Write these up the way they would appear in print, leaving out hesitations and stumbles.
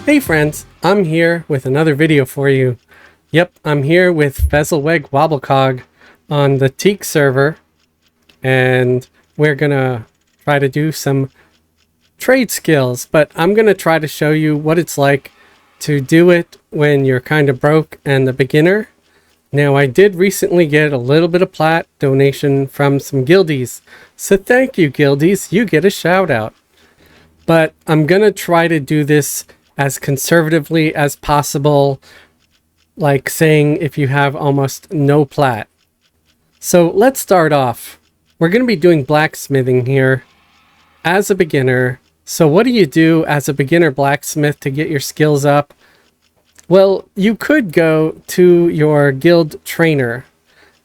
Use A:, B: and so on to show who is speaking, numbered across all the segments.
A: Hey friends, I'm here with another video for you. Yep, I'm here with Bezelweg Wobblecog on the Teek server, and we're gonna try to do some trade skills, but I'm gonna try to show you what it's like to do it when you're kind of broke and a beginner. Now, I did recently get a little bit of plat donation from some guildies, so thank you guildies, you get a shout out. But I'm gonna try to do this as conservatively as possible, like saying if you have almost no plat. So let's start off. We're going to be doing blacksmithing here as a beginner. So what do you do as a beginner blacksmith to get your skills up? Well, you could go to your guild trainer,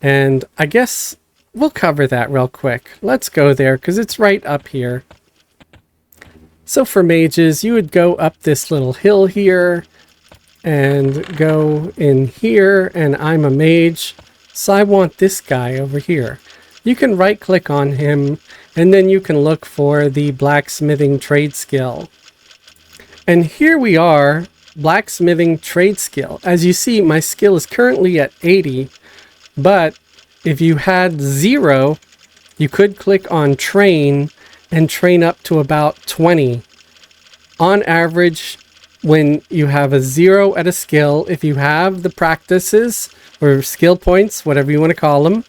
A: and I guess we'll cover that real quick. Let's go there because it's right up here. So for mages, you would go up this little hill here and go in here, and I'm a mage, so I want this guy over here. You can right click on him, and then you can look for the blacksmithing trade skill. And here we are, blacksmithing trade skill. As you see, my skill is currently at 80, but if you had 0, you could click on train and train up to about 20. On average, when you have a 0 at a skill, if you have the practices or skill points, whatever you want to call them,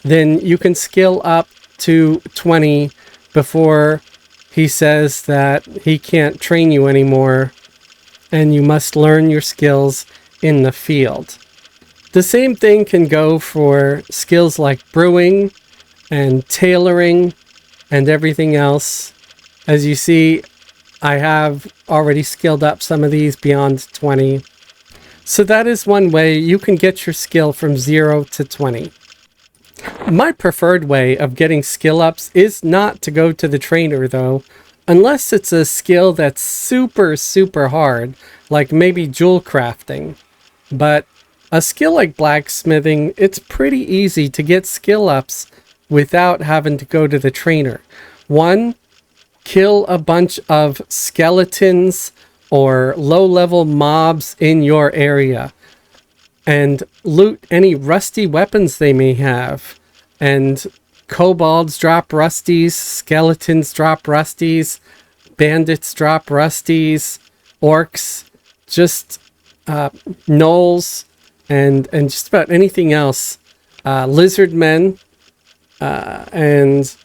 A: then you can skill up to 20 before he says that he can't train you anymore and you must learn your skills in the field. The same thing can go for skills like brewing and tailoring and everything else. As you see, I have already skilled up some of these beyond 20. So that is one way you can get your skill from 0 to 20. My preferred way of getting skill ups is not to go to the trainer though, unless it's a skill that's super hard, like maybe jewel crafting. But a skill like blacksmithing, it's pretty easy to get skill ups without having to go to the trainer. One, kill a bunch of skeletons or low-level mobs in your area and loot any rusty weapons they may have. And kobolds drop rusties, skeletons drop rusties, bandits drop rusties, orcs, just gnolls, and just about anything else. Lizard men, and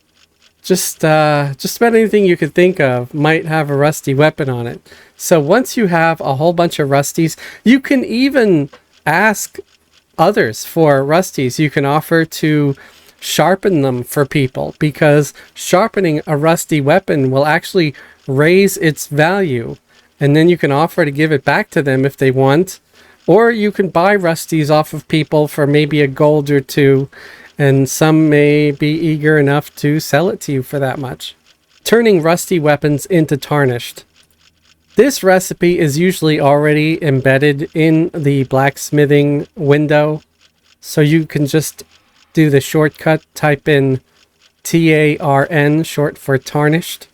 A: just about anything you could think of might have a rusty weapon on it. So once you have a whole bunch of rusties, you can even ask others for rusties. You can offer to sharpen them for people, because sharpening a rusty weapon will actually raise its value. And then you can offer to give it back to them if they want. Or you can buy rusties off of people for maybe a gold or two, and some may be eager enough to sell it to you for that much. Turning rusty weapons into tarnished. This recipe is usually already embedded in the blacksmithing window, so you can just do the shortcut, type in TARN, short for tarnished.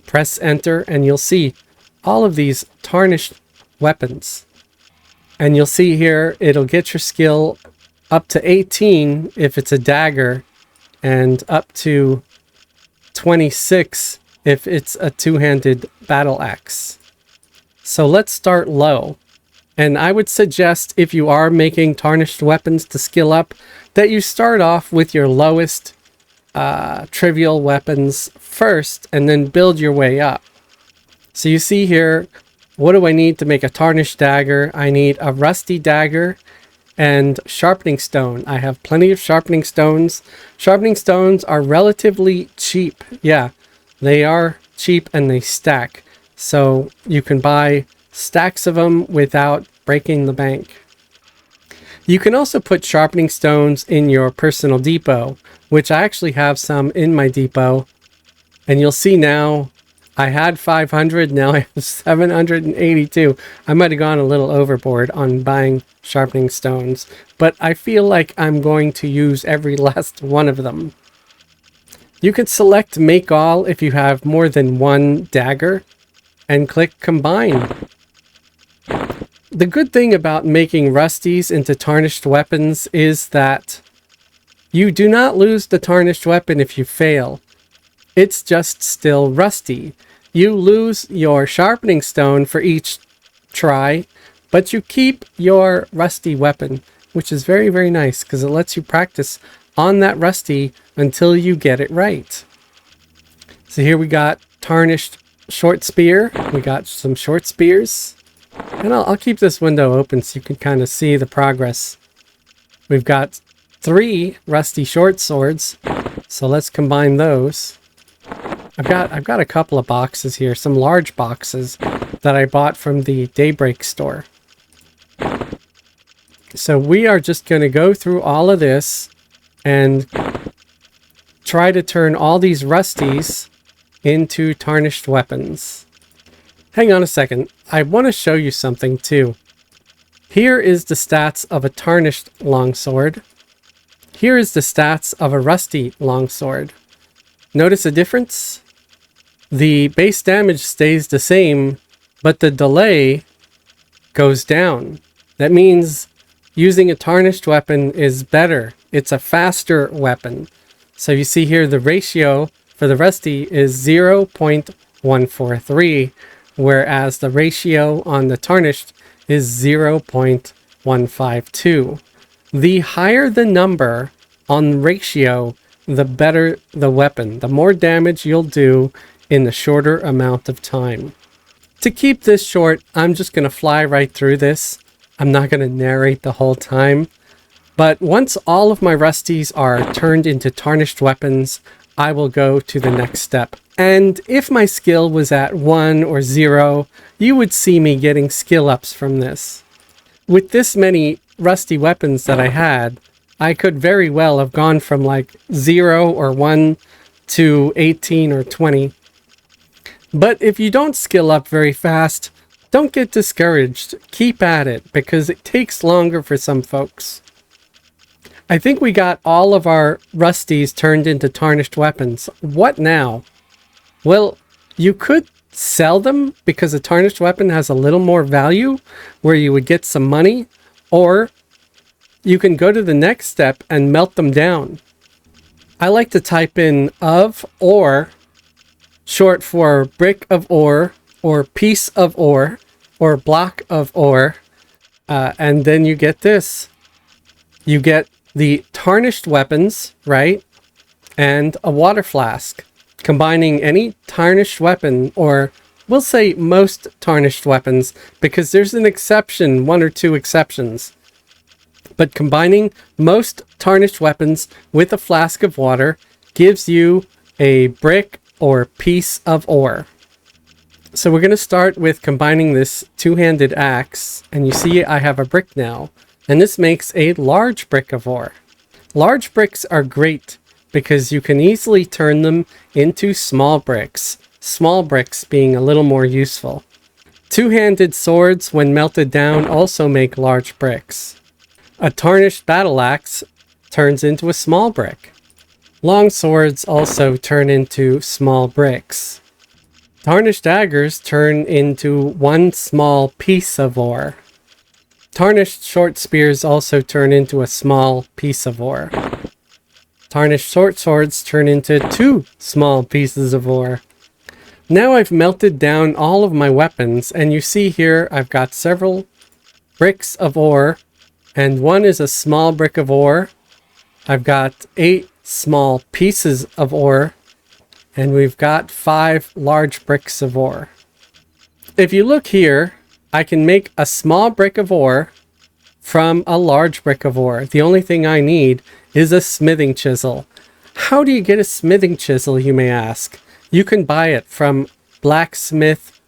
A: Press enter, and you'll see all of these tarnished weapons. And you'll see here, it'll get your skill up to 18 if it's a dagger, and up to 26 if it's a two-handed battle axe. So let's start low. And I would suggest, if you are making tarnished weapons to skill up, that you start off with your lowest trivial weapons first, and then build your way up. So you see here, what do I need to make a tarnished dagger? I need a rusty dagger and sharpening stone. I have plenty of sharpening stones. Sharpening stones are relatively cheap. Yeah, they are cheap and they stack. So you can buy stacks of them without breaking the bank. You can also put sharpening stones in your personal depot, which I actually have some in my depot. And you'll see now, I had 500, now I have 782. I might have gone a little overboard on buying sharpening stones, but I feel like I'm going to use every last one of them. You can select make all if you have more than one dagger. and click combine. The good thing about making rusties into tarnished weapons is that you do not lose the tarnished weapon if you fail. It's just still rusty. You lose your sharpening stone for each try, but you keep your rusty weapon, which is very, very nice because it lets you practice on that rusty until you get it right. So here we got tarnished short spear. We got some short spears. And I'll keep this window open so you can kind of see the progress. We've got 3 rusty short swords. So let's combine those. I've got a couple of boxes here, some large boxes that I bought from the Daybreak store. So we are just going to go through all of this and try to turn all these rusties into tarnished weapons. Hang on a second. I want to show you something too. Here is the stats of a tarnished longsword. Here is the stats of a rusty longsword. Notice a difference? The base damage stays the same, but the delay goes down. That means using a tarnished weapon is better. It's a faster weapon. So you see here the ratio for the rusty is 0.143, whereas the ratio on the tarnished is 0.152. The higher the number on ratio, the better the weapon. The more damage you'll do in the shorter amount of time. To keep this short, I'm just going to fly right through this. I'm not going to narrate the whole time. But once all of my rusties are turned into tarnished weapons, I will go to the next step. And if my skill was at 1 or 0, you would see me getting skill ups from this. With this many rusty weapons that I had, I could very well have gone from like 0 or 1 to 18 or 20. But if you don't skill up very fast, don't get discouraged. Keep at it because it takes longer for some folks. I think we got all of our rusties turned into tarnished weapons. What now? Well, you could sell them because a tarnished weapon has a little more value where you would get some money, or you can go to the next step and melt them down. I like to type in of ore, short for brick of ore, or piece of ore, or block of ore, and then you get this. You get the tarnished weapons, right? And a water flask. Combining any tarnished weapon, or we'll say most tarnished weapons, because there's an exception, 1 or 2 exceptions. But combining most tarnished weapons with a flask of water gives you a brick or piece of ore. So we're going to start with combining this two-handed axe, and you see I have a brick now, and this makes a large brick of ore. Large bricks are great because you can easily turn them into small bricks being a little more useful. Two-handed swords, when melted down, also make large bricks. A tarnished battle axe turns into a small brick. Long swords also turn into small bricks. Tarnished daggers turn into one small piece of ore. Tarnished short spears also turn into a small piece of ore. Tarnished short swords turn into 2 small pieces of ore. Now I've melted down all of my weapons, and you see here I've got several bricks of ore, and one is a small brick of ore. I've got 8 small pieces of ore, and we've got 5 large bricks of ore. If you look here, I can make a small brick of ore from a large brick of ore. The only thing I need is a smithing chisel. How do you get a smithing chisel, you may ask? You can buy it from blacksmith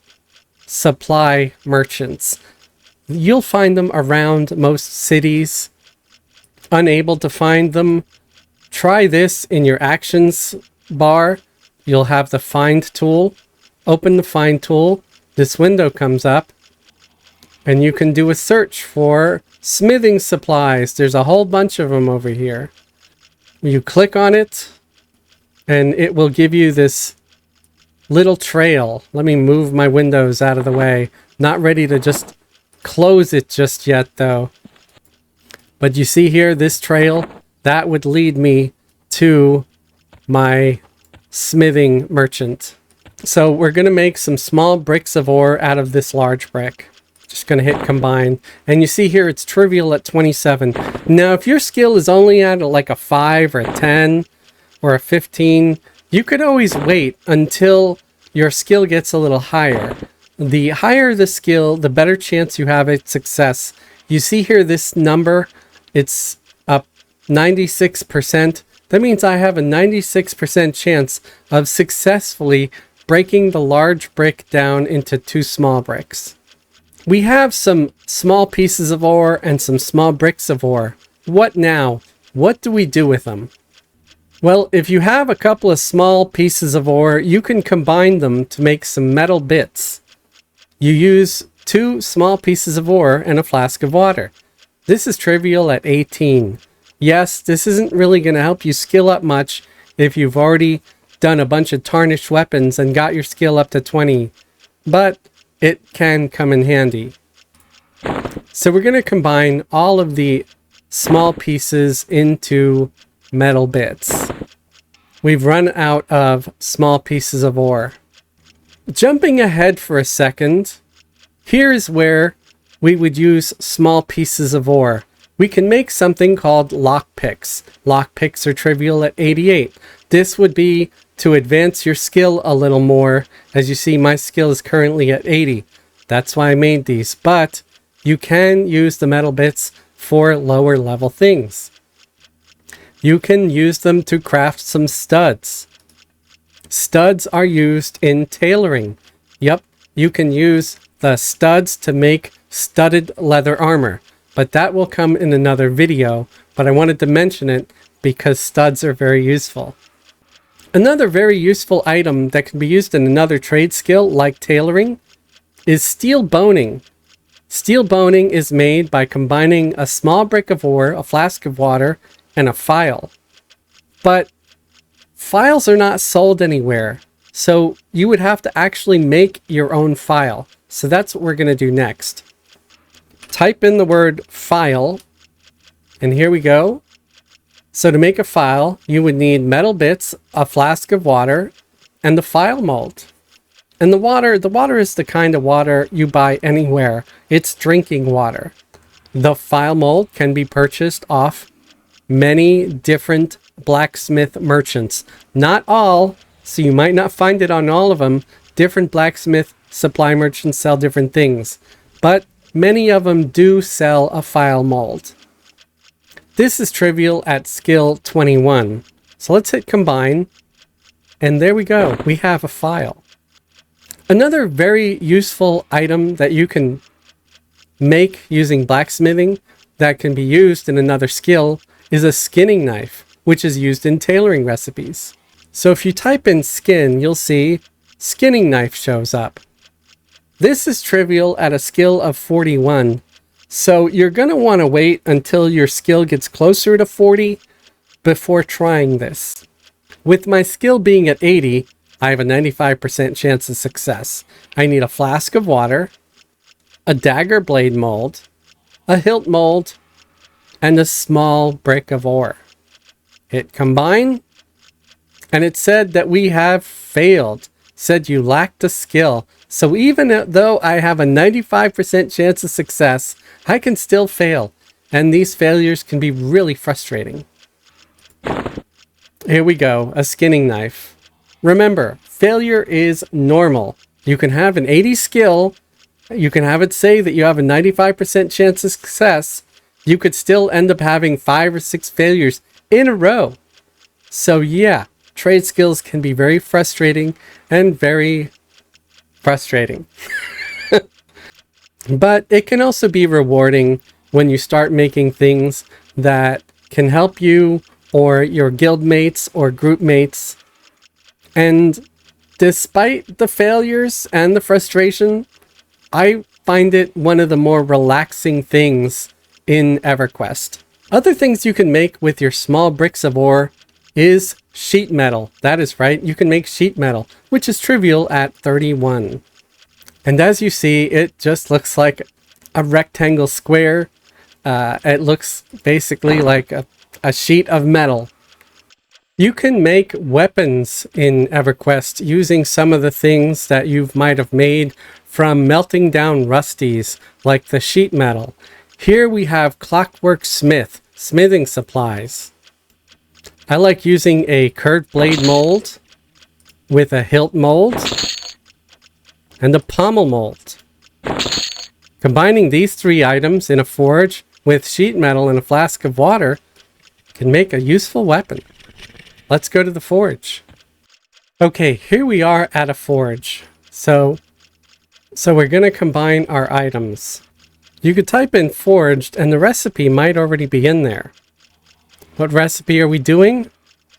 A: supply merchants. You'll find them around most cities. Unable to find them, try this in your actions bar. You'll have the find tool. Open the find tool. This window comes up, and you can do a search for smithing supplies. There's a whole bunch of them over here. You click on it, and it will give you this little trail. Let me move my windows out of the way. Not ready to just close it just yet though. But you see here, this trail, that would lead me to my smithing merchant. So we're going to make some small bricks of ore out of this large brick. Just going to hit combine. And you see here, it's trivial at 27. Now, if your skill is only at like a 5 or a 10 or a 15, you could always wait until your skill gets a little higher. The higher the skill, the better chance you have at success. You see here, this number, it's up 96%. That means I have a 96% chance of successfully breaking the large brick down into 2 small bricks. We have some small pieces of ore and some small bricks of ore. What now? What do we do with them? Well, if you have a couple of small pieces of ore, you can combine them to make some metal bits. You use 2 small pieces of ore and a flask of water. This is trivial at 18. Yes, this isn't really going to help you skill up much if you've already done a bunch of tarnished weapons and got your skill up to 20, but it can come in handy. So we're going to combine all of the small pieces into metal bits. We've run out of small pieces of ore. Jumping ahead for a second, here's where we would use small pieces of ore. We can make something called lockpicks. Lockpicks are trivial at 88. This would be to advance your skill a little more. As you see, my skill is currently at 80. That's why I made these. But you can use the metal bits for lower level things. You can use them to craft some studs. Studs are used in tailoring. Yep, you can use the studs to make studded leather armor. But that will come in another video, but I wanted to mention it because studs are very useful. Another very useful item that can be used in another trade skill like tailoring is steel boning. Steel boning is made by combining a small brick of ore, a flask of water, and a file. But files are not sold anywhere, so you would have to actually make your own file. So that's what we're going to do next. Type in the word file, and here we go. So to make a file, you would need metal bits, a flask of water, and the file mold. And the water is the kind of water you buy anywhere. It's drinking water. The file mold can be purchased off many different blacksmith merchants. Not all, so you might not find it on all of them. Different blacksmith supply merchants sell different things. But many of them do sell a file mold. This is trivial at skill 21. So let's hit combine. And there we go. We have a file. Another very useful item that you can make using blacksmithing that can be used in another skill is a skinning knife, which is used in tailoring recipes. So if you type in skin, you'll see skinning knife shows up. This is trivial at a skill of 41. So you're going to want to wait until your skill gets closer to 40 before trying this. With my skill being at 80, I have a 95% chance of success. I need a flask of water, a dagger blade mold, a hilt mold, and a small brick of ore. Hit combine, and it said that we have failed. Said you lacked a skill. So even though I have a 95% chance of success, I can still fail. And these failures can be really frustrating. Here we go, a skinning knife. Remember, failure is normal. You can have an 80 skill. You can have it say that you have a 95% chance of success. You could still end up having 5 or 6 failures in a row. So yeah, trade skills can be very frustrating and very frustrating. But it can also be rewarding when you start making things that can help you or your guild mates or group mates. And despite the failures and the frustration, I find it one of the more relaxing things in Everquest. Other things you can make with your small bricks of ore is sheet metal. That is right, you can make sheet metal, which is trivial at 31. And as you see, it just looks like a rectangle square. It looks basically like a sheet of metal. You can make weapons in Everquest using some of the things that you might have made from melting down rusties, like the sheet metal. Here we have Clockwork Smith, smithing supplies. I like using a curved blade mold with a hilt mold and a pommel mold. Combining these three items in a forge with sheet metal and a flask of water can make a useful weapon. Let's go to the forge. Okay, here we are at a forge. So we're going to combine our items. You could type in forged and the recipe might already be in there. What recipe are we doing?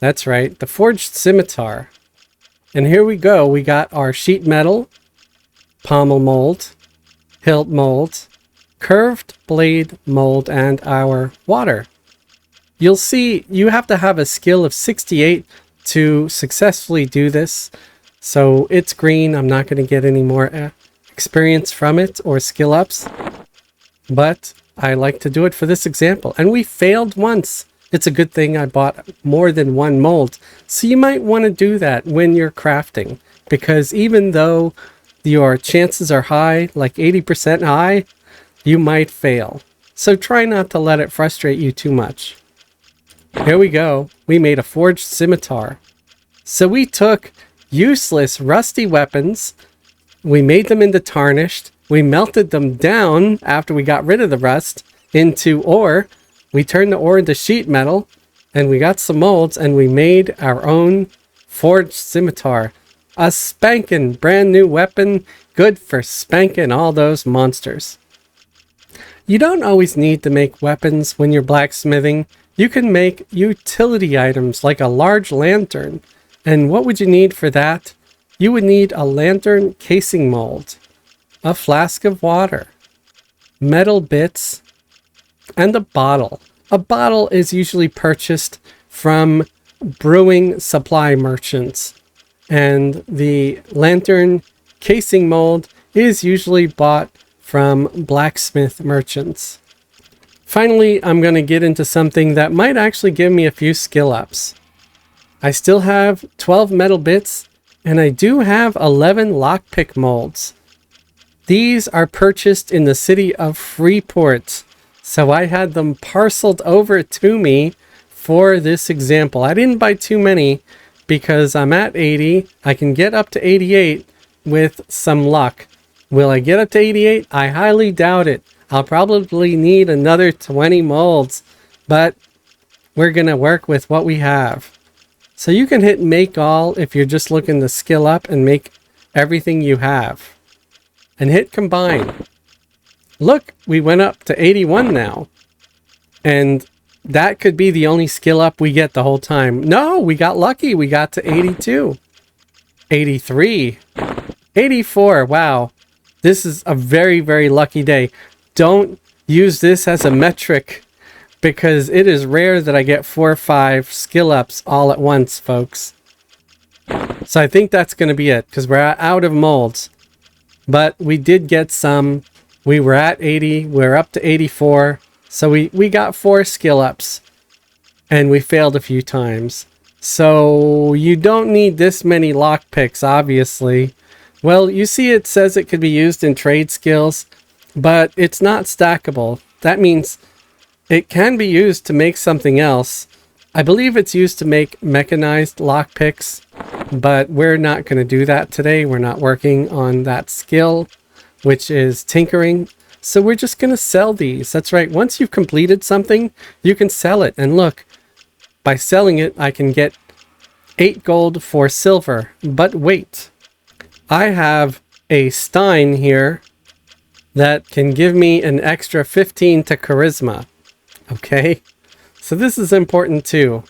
A: That's right, the forged scimitar. And here we go. We got our sheet metal, pommel mold, hilt mold, curved blade mold, and our water. You'll see you have to have a skill of 68 to successfully do this. So it's green. I'm not going to get any more experience from it or skill ups. But I like to do it for this example. And we failed once. It's a good thing I bought more than one mold. So you might want to do that when you're crafting. Because even though your chances are high, like 80% high, you might fail. So try not to let it frustrate you too much. Here we go. We made a forged scimitar. So we took useless rusty weapons. We made them into tarnished. We melted them down after we got rid of the rust into ore. We turned the ore into sheet metal. And we got some molds and we made our own forged scimitar. A spanking brand new weapon. Good for spanking all those monsters. You don't always need to make weapons when you're blacksmithing. You can make utility items like a large lantern. And what would you need for that? You would need a lantern casing mold, a flask of water, metal bits, and a bottle. A bottle is usually purchased from brewing supply merchants. And the lantern casing mold is usually bought from blacksmith merchants. Finally, I'm going to get into something that might actually give me a few skill ups. I still have 12 metal bits, and I do have 11 lockpick molds. These are purchased in the city of Freeport, so I had them parceled over to me for this example. I didn't buy too many because I'm at 80. I can get up to 88 with some luck. Will I get up to 88? I highly doubt it. I'll probably need another 20 molds, but we're going to work with what we have. So you can hit make all if you're just looking to skill up and make everything you have. And hit combine. Look, we went up to 81 now. And that could be the only skill up we get the whole time. No, we got lucky. We got to 82. 83. 84. Wow. This is a very, very lucky day. Don't use this as a metric because it is rare that I get 4 or 5 skill ups all at once, folks. So I think that's going to be it because we're out of molds. But we did get some. We were at 80. We're up to 84. So we got 4 skill ups. And we failed a few times. So you don't need this many lockpicks, obviously. Well, you see it says it could be used in trade skills, but it's not stackable. That means it can be used to make something else. I believe it's used to make mechanized lockpicks, but we're not going to do that today. We're not working on that skill, which is tinkering. So we're just going to sell these. That's right. Once you've completed something, you can sell it. And look, by selling it, I can get 8 gold for silver. But wait. I have a Stein here that can give me an extra 15 to charisma. Okay, so this is important too.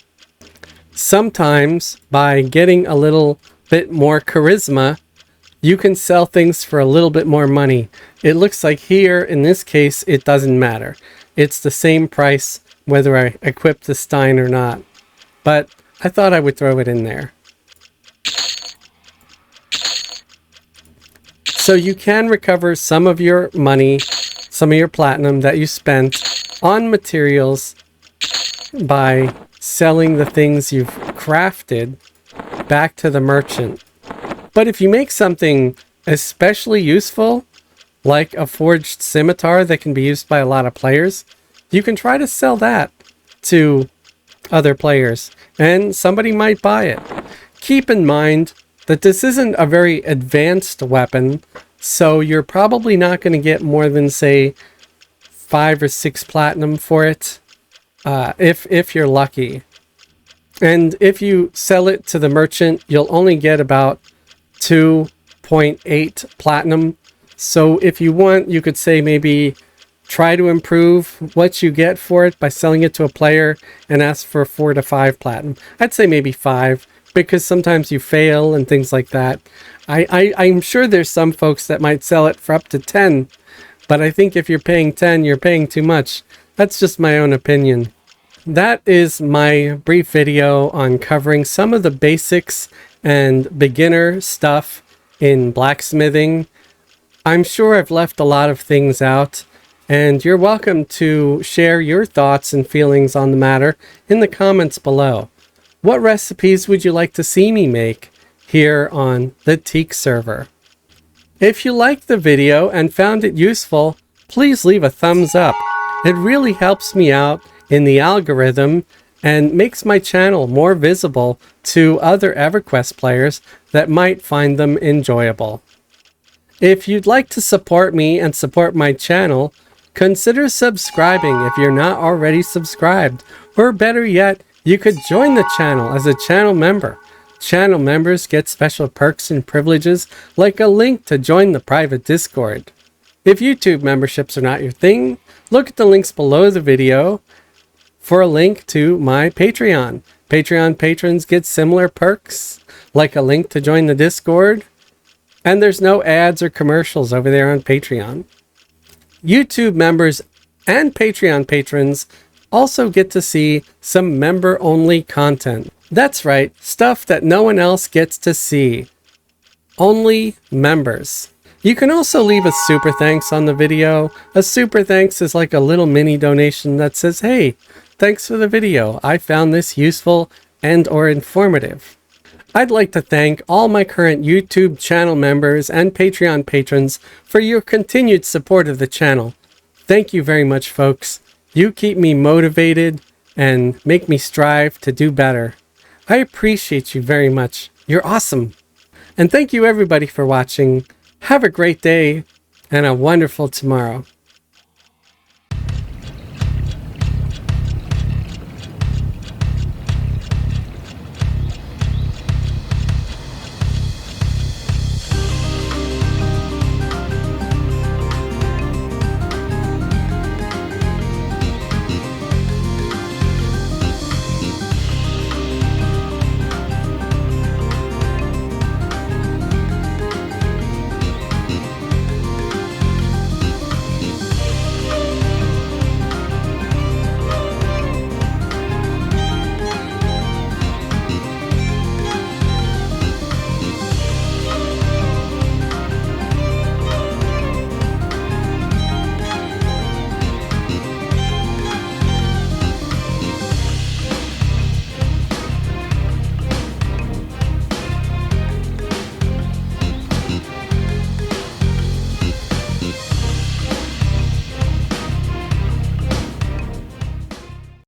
A: Sometimes by getting a little bit more charisma, you can sell things for a little bit more money. It looks like here, in this case, it doesn't matter. It's the same price whether I equip the Stein or not. But I thought I would throw it in there. So you can recover some of your money, some of your platinum that you spent on materials by selling the things you've crafted back to the merchant. But if you make something especially useful, like a forged scimitar that can be used by a lot of players, you can try to sell that to other players and somebody might buy it. Keep in mind that this isn't a very advanced weapon, so you're probably not going to get more than, say, 5 or 6 platinum for it, if you're lucky. And if you sell it to the merchant, you'll only get about 2.8 platinum. So if you want, you could say maybe try to improve what you get for it by selling it to a player and ask for 4 to 5 platinum. I'd say maybe 5, because sometimes you fail and things like that. I'm sure there's some folks that might sell it for up to 10, but I think if you're paying 10, you're paying too much. That's just my own opinion. That is my brief video on covering some of the basics and beginner stuff in blacksmithing. I'm sure I've left a lot of things out, and you're welcome to share your thoughts and feelings on the matter in the comments below. What recipes would you like to see me make here on the Teek server? If you liked the video and found it useful, please leave a thumbs up. It really helps me out in the algorithm and makes my channel more visible to other Everquest players that might find them enjoyable. If you'd like to support me and support my channel, consider subscribing if you're not already subscribed, or better yet, you could join the channel as a channel member. Channel members get special perks and privileges, like a link to join the private Discord. If YouTube memberships are not your thing, look at the links below the video for a link to my Patreon. Patreon patrons get similar perks, like a link to join the Discord, and there's no ads or commercials over there on Patreon. YouTube members and Patreon patrons also get to see some member-only content. That's right, stuff that no one else gets to see. Only members. You can also leave a super thanks on the video. A super thanks is like a little mini donation that says, hey, thanks for the video. I found this useful and or informative. I'd like to thank all my current YouTube channel members and Patreon patrons for your continued support of the channel. Thank you very much, folks. You keep me motivated and make me strive to do better. I appreciate you very much. You're awesome. And thank you everybody for watching. Have a great day and a wonderful tomorrow.